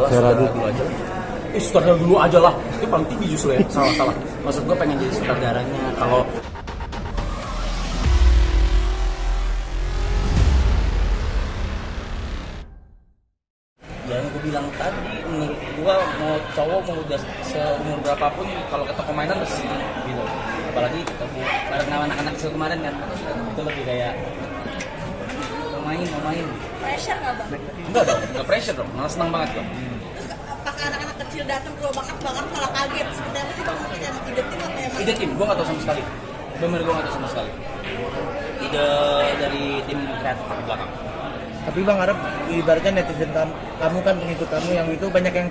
Salah, sutradara dulu aja. Sutradara dulu aja lah. Itu paling tinggi justru ya. Salah. Maksud gue pengen jadi sutradaranya. Kalau yang gue bilang tadi, menurut gue mau cowok mau udah seumur berapapun, kalau kata pemainan mesti gitu. Apalagi ketemu bareng anak-anak kecil kemarin kan, itu lebih kayak mau main. Pressure nggak bang? Enggak dong, enggak pressure dong, malah senang banget dong. Terus pas anak-anak kecil datang ke lubang bakar malah kaget. Seperti apa sih bang? Mungkin emang ide tim apa emang? Ide tim, gue nggak tahu sama sekali. Bener gue nggak tahu sama sekali. Ide dari tim kreatif di belakang. Tapi Bang Arab, ibaratnya netizen kamu kan pengikut kamu yang itu banyak yang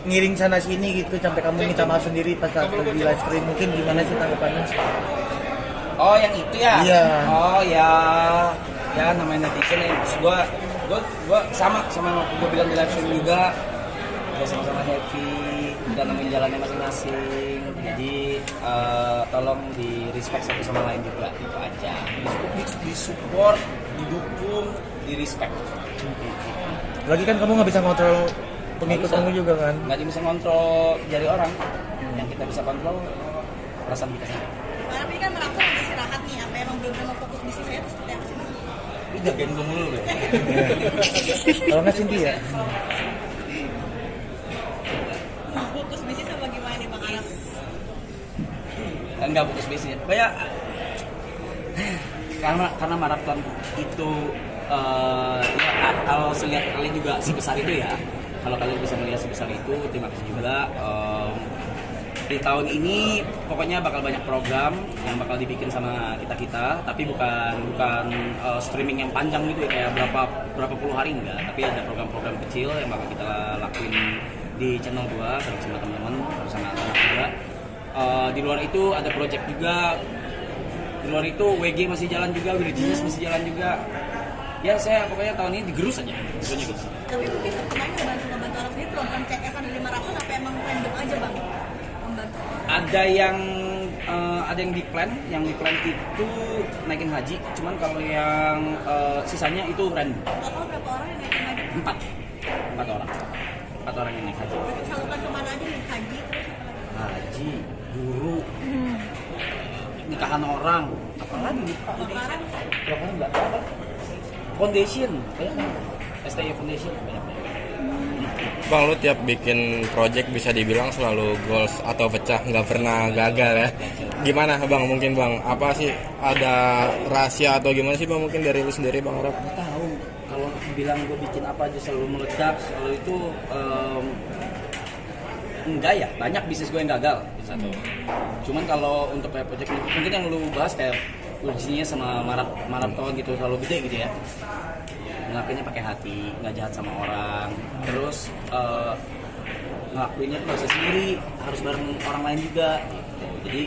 ngiring sana sini gitu sampai kamu minta maaf sendiri pas saat di live stream, mungkin gimana sih tanggapannya? Oh yang itu ya? Iya. Oh ya namanya netizen ya. Gue sama gue bilang di live stream juga. Kita sama-sama happy, kita nemuin jalannya masing-masing. Jadi tolong di respect satu sama lain juga, itu aja. Di support, didukung, di respect. Lagi kan kamu nggak bisa kontrol pengikut kamu juga kan? Nggak bisa ngontrol jari orang. Yang kita bisa kontrol perasaan kita sendiri. Karena ini kan merampok lagi istirahat nih. Apa emang belum mau fokus bisnisnya itu seperti apa sih bang? Lu jagain gue mulu deh. Kalau nggak Cindy ya? Fokus bisnis apa gimana nih bang Arab? Enggak fokus bisnis. Kayak karena maraton itu kalau selihat kalian juga sebesar itu ya. Kalau kalian bisa melihat sebesar itu, terima kasih juga. Di tahun ini pokoknya bakal banyak program yang bakal dibikin sama kita, tapi bukan streaming yang panjang gitu ya, kayak berapa puluh hari enggak, tapi ada program-program kecil yang bakal kita lakuin di channel gua bersama teman-teman, bersama anak juga. Di luar itu ada project juga. Di luar itu WG masih jalan juga, Wirjinis masih jalan juga. Ya saya pokoknya tahun ini digerus aja, pokoknya gitu. Tapi mungkin kemarin ngebantu Arab sendiri program CS-an dari maraton apa emang random aja bang? Membantu. Ada yang di plan itu naikin haji, cuman kalau yang sisanya itu random. Total berapa orang yang naikin haji? 4 orang yang naik haji. Berarti salurkan kemana aja nih haji terus apa lagi? Haji, guru, nikahan orang, apalagi Bakaran? Bakaran nggak apa? Foundation, banyak. STI Foundation banyak. Bang, lu tiap bikin project bisa dibilang selalu goals atau pecah, nggak pernah gagal ya. Gimana Bang, mungkin Bang, apa sih ada rahasia atau gimana sih Bang, mungkin dari lu sendiri Bang Arab? Nggak tahu, kalau bilang gue bikin apa aja selalu meledak, selalu itu enggak ya, banyak bisnis gue yang gagal satu. Cuman kalau untuk kayak project itu mungkin yang lu bahas kayak urgensinya sama maraton gitu selalu gede gitu ya. Ngelakuinnya pakai hati, nggak jahat sama orang. Terus ngelakuinnya tuh harus sendiri, harus bareng orang lain juga gitu. Jadi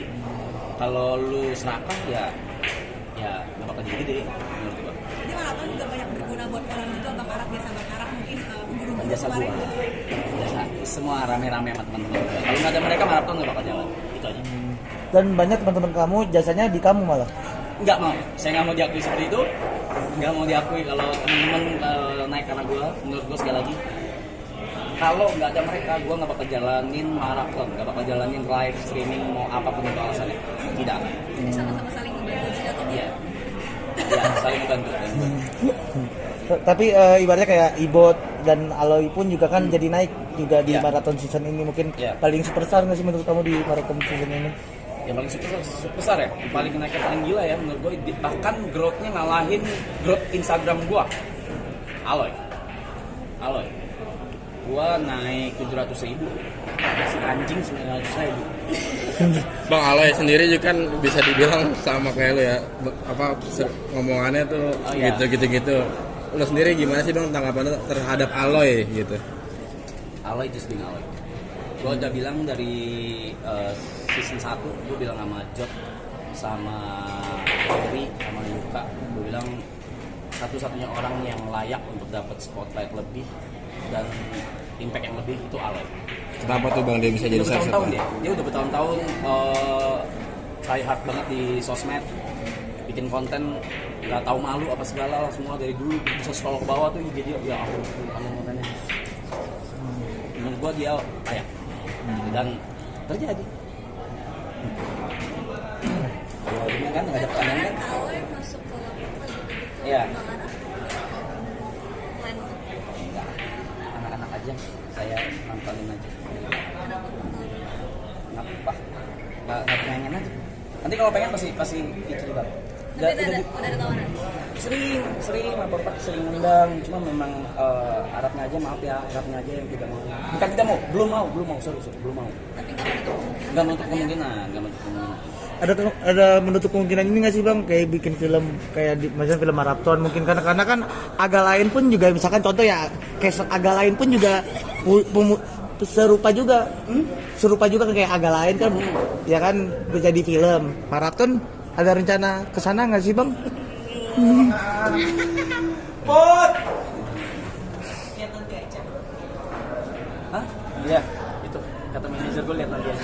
kalau lu serakah ya nggak bakal jadi gede menurut gue. Jadi maraton juga banyak berguna buat orang juga bang Arab, biasa bang Arab mungkin guru-guru Jasa kemarin. gua, semua rame-rame sama teman-teman gue. Kalau nggak ada mereka maraton nggak bakal jalan. Itu aja. Dan banyak teman-teman kamu jasanya di kamu malah. Nggak mau, saya nggak mau diakui seperti itu. Nggak mau diakui kalau teman-teman naik karena gue. Menurut gue sekali lagi, kalau nggak ada mereka, gue nggak bakal jalanin maraton, nggak bakal jalanin live streaming, mau apapun itu alasannya. Tidak akan. Jadi sama-sama saling membantu sih atau Iya, ya, saling membantu. Tapi ibaratnya kayak Ibot dan Aloy pun juga kan jadi naik juga di Iya. maraton season ini, mungkin Iya. paling superstar nggak sih menurut kamu di maraton season ini? Yang paling besar ya, yang paling naiknya paling gila ya menurut gue, bahkan growth-nya ngalahin growth Instagram gue. Aloy, gue naik 700.000, si anjing 900.000. Bang, Aloy sendiri juga kan bisa dibilang sama kayak lu ya, ngomongannya tuh Oh, iya. gitu. Lu sendiri gimana sih Bang tanggapan lu terhadap Aloy gitu? Aloy just being Aloy. Gue udah bilang dari season 1, gue bilang sama Jot, sama Eri, sama Yuka, gue bilang satu-satunya orang yang layak untuk dapat spotlight lebih dan impact yang lebih itu Aloy. Kenapa tuh Bang dia bisa jadi Udah sukses? bertahun-tahun dia udah bertahun-tahun try hard banget di sosmed, bikin konten, nggak tahu malu apa segala lah, semua dari dulu bisa scroll ke bawah tuh, jadi ya ampun konten-kontennya. gue dia layak dan terjadi. Ya, ini kan nggak ada pertanyaan kan? KW masuk ke apa gitu. Iya. Bang Ara, plan Enggak, anak-anak aja, saya nontonin aja. kenapa Bang? Kenapa? Nggak pengen aja. Nanti kalau pengen pasti itu juga. Tapi udah ada tawaran. Sering lapor Pak, sering undang, cuma memang Arabnya aja, maaf ya, Arabnya aja yang tidak mau. Bukan tidak mau, belum mau, sorry, belum mau. Tapi nggak menutup Nggak menutup kemungkinan. Ada menutup kemungkinan ini nggak sih bang, kayak bikin film kayak misalnya film maraton mungkin, karena kan agak lain pun juga, misalkan contoh ya kayak agak lain pun juga serupa juga kayak agak lain kan, ya kan bisa jadi film maraton. Ada rencana kesana nggak sih bang? Pot. Lihat nanti aja. Hah? Iya, itu kata manajer gue, lihat nanti aja.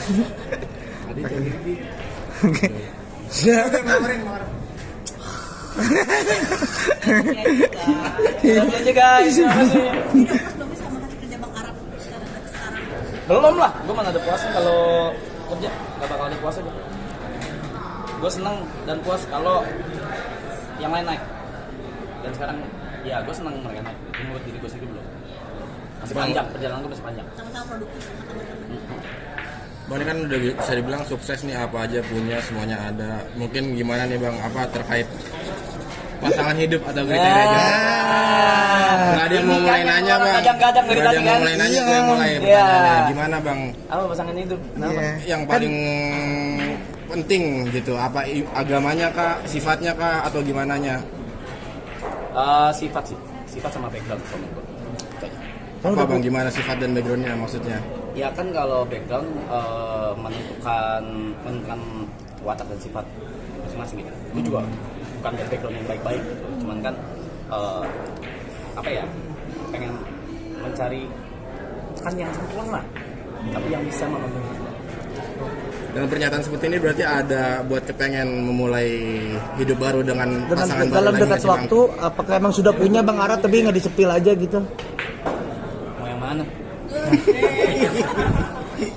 Tadi jadi Nanti aja guys. Ini pas belum bisa sama kasih kerja Bang Arab sekarang. Belum lah, gue mana ada puasa kalau kerja, gak bakal ada puasa gue. Gue seneng dan puas kalau yang lain naik. Dan sekarang, ya gue seneng mereka naik. Menurut diri gue sendiri belum. Masih panjang, perjalanan gue masih panjang. Sama-sama produktif sama teman-teman. Bang, ini kan udah bisa dibilang sukses nih, apa aja punya, semuanya ada. Mungkin gimana nih bang, apa terkait pasangan hidup atau kriterianya? Nggak ada yang mau mulai nanya bang. Kadang-kadang dari Nggak ada tadi yang mau kan. mulai nanya, gue yang mulai Iya. pertanyaannya. Gimana bang? Apa pasangan hidup? Kenapa? Iya. Yang paling penting gitu, apa agamanya kah, sifatnya kah, atau gimana nya? Sifat sama background kalau menurut gue. Itu aja. Apa bang, gimana sifat dan backgroundnya maksudnya? Ya kan kalau background menentukan watak dan sifat masing-masing gitu. Gue juga bukan dari background yang baik-baik gitu. Cuman kan apa ya, pengen mencari kan yang sempurna, tapi yang bisa memenuhi. Dengan pernyataan seperti ini berarti ada buat kepengen memulai hidup baru dengan pasangan baru dalam lagi dekat nggak sih, Bang? waktu, apakah emang sudah punya Bang Ara tapi nggak disepil aja gitu? Mau yang mana?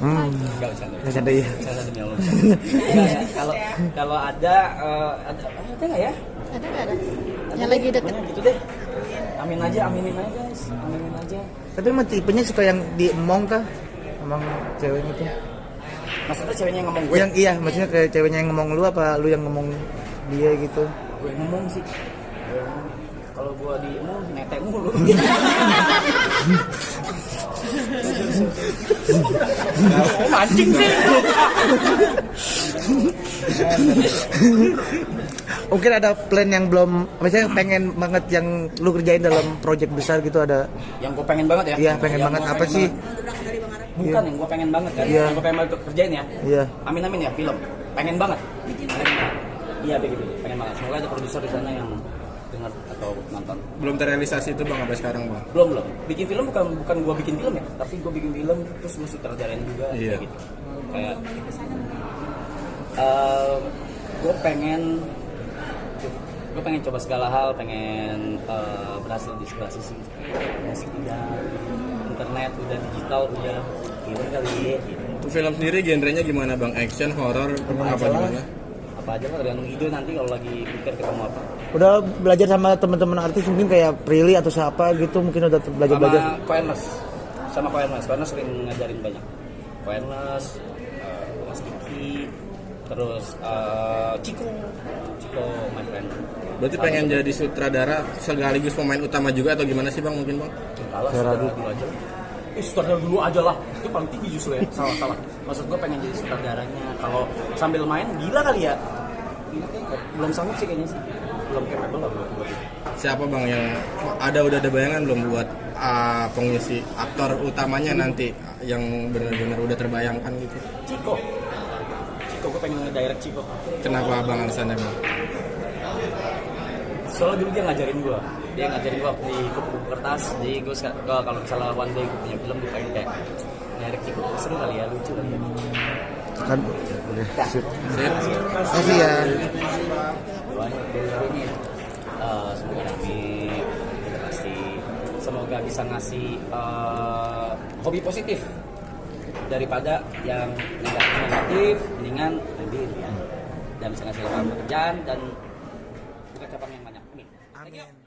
Enggak bisa. Bercanda ya. Saya demi Allah. Kalau ada nggak ya? Ada nggak ada? Yang lagi deket. Pokoknya gitu deh. Aminin aja guys. Aminin aja. Tapi emang tipenya suka yang diemong kah? Emang cewek itu? Maksudnya ceweknya yang ngomong gue? Yang iya, maksudnya kayak ceweknya yang ngomong lu apa lu yang ngomong dia gitu? Gue yang ngomong sih. Kalau gue diemong netek mulu. Oh, mancing sih. Mungkin ada plan yang belum, misalnya pengen banget yang lu kerjain dalam project besar gitu, ada? Yang gue pengen banget ya? Iya, pengen Yang banget gua apa pengen sih? banget. Dari Bang Arab. Bukan yang gue pengen banget kan? Iya. Yang gue pengen banget kerjain ya? Iya. Amin ya, film. Pengen banget. Iya begitu. Pengen banget. Semoga ada produser di sana yang dengar atau nonton. Belum terrealisasi itu bang sampai sekarang bang? Belum. Bikin film bukan gue bikin film ya, tapi gue bikin film terus gue sutradarain juga. Iya. Kayak gitu. Kayak gue pengen coba segala hal, pengen berhasil di segala sisi. Musik udah, internet udah, digital udah, gitu kali ya. Gitu. Untuk film sendiri genrenya gimana bang? Action, horror, apa gimana? Apa aja lah, tergantung ide nanti kalau lagi pikir ketemu apa. Udah belajar sama teman-teman artis mungkin kayak Prilly atau siapa gitu, mungkin udah belajar. Sama Koenles sering ngajarin banyak. Koenles, Mas Kiki, terus Ciko my friend. Berarti pengen jadi sutradara sekaligus pemain utama juga atau gimana sih bang, mungkin bang? Kalah sutradara dulu aja. Sutradara dulu aja lah. Itu paling tinggi justru ya. Salah. Maksud gue pengen jadi sutradaranya. Kalau sambil main gila kali ya. Belum sanggup sih kayaknya sih. Belum capable lah buat itu. Siapa bang yang udah ada bayangan belum buat pengisi aktor utamanya nanti yang benar-benar udah terbayangkan gitu? Ciko, gue pengen ngedirect Ciko. Kenapa bang alasannya bang? Soalnya dulu dia ngajarin gue waktu di kupu kertas. Jadi gue kalau misalnya one day gue punya film, gue pengen kayak direct Ciko. Seru kali ya, lucu kali ya. Kan udah sip. Kasih ya. Banyak dari ini. Semoga rame, kita pasti. Semoga bisa ngasih hobi positif daripada yang negatif, mendingan ambil ya. Dan bisa ngasih lapangan pekerjaan dan buka cabang yang banyak. Amin. Amin.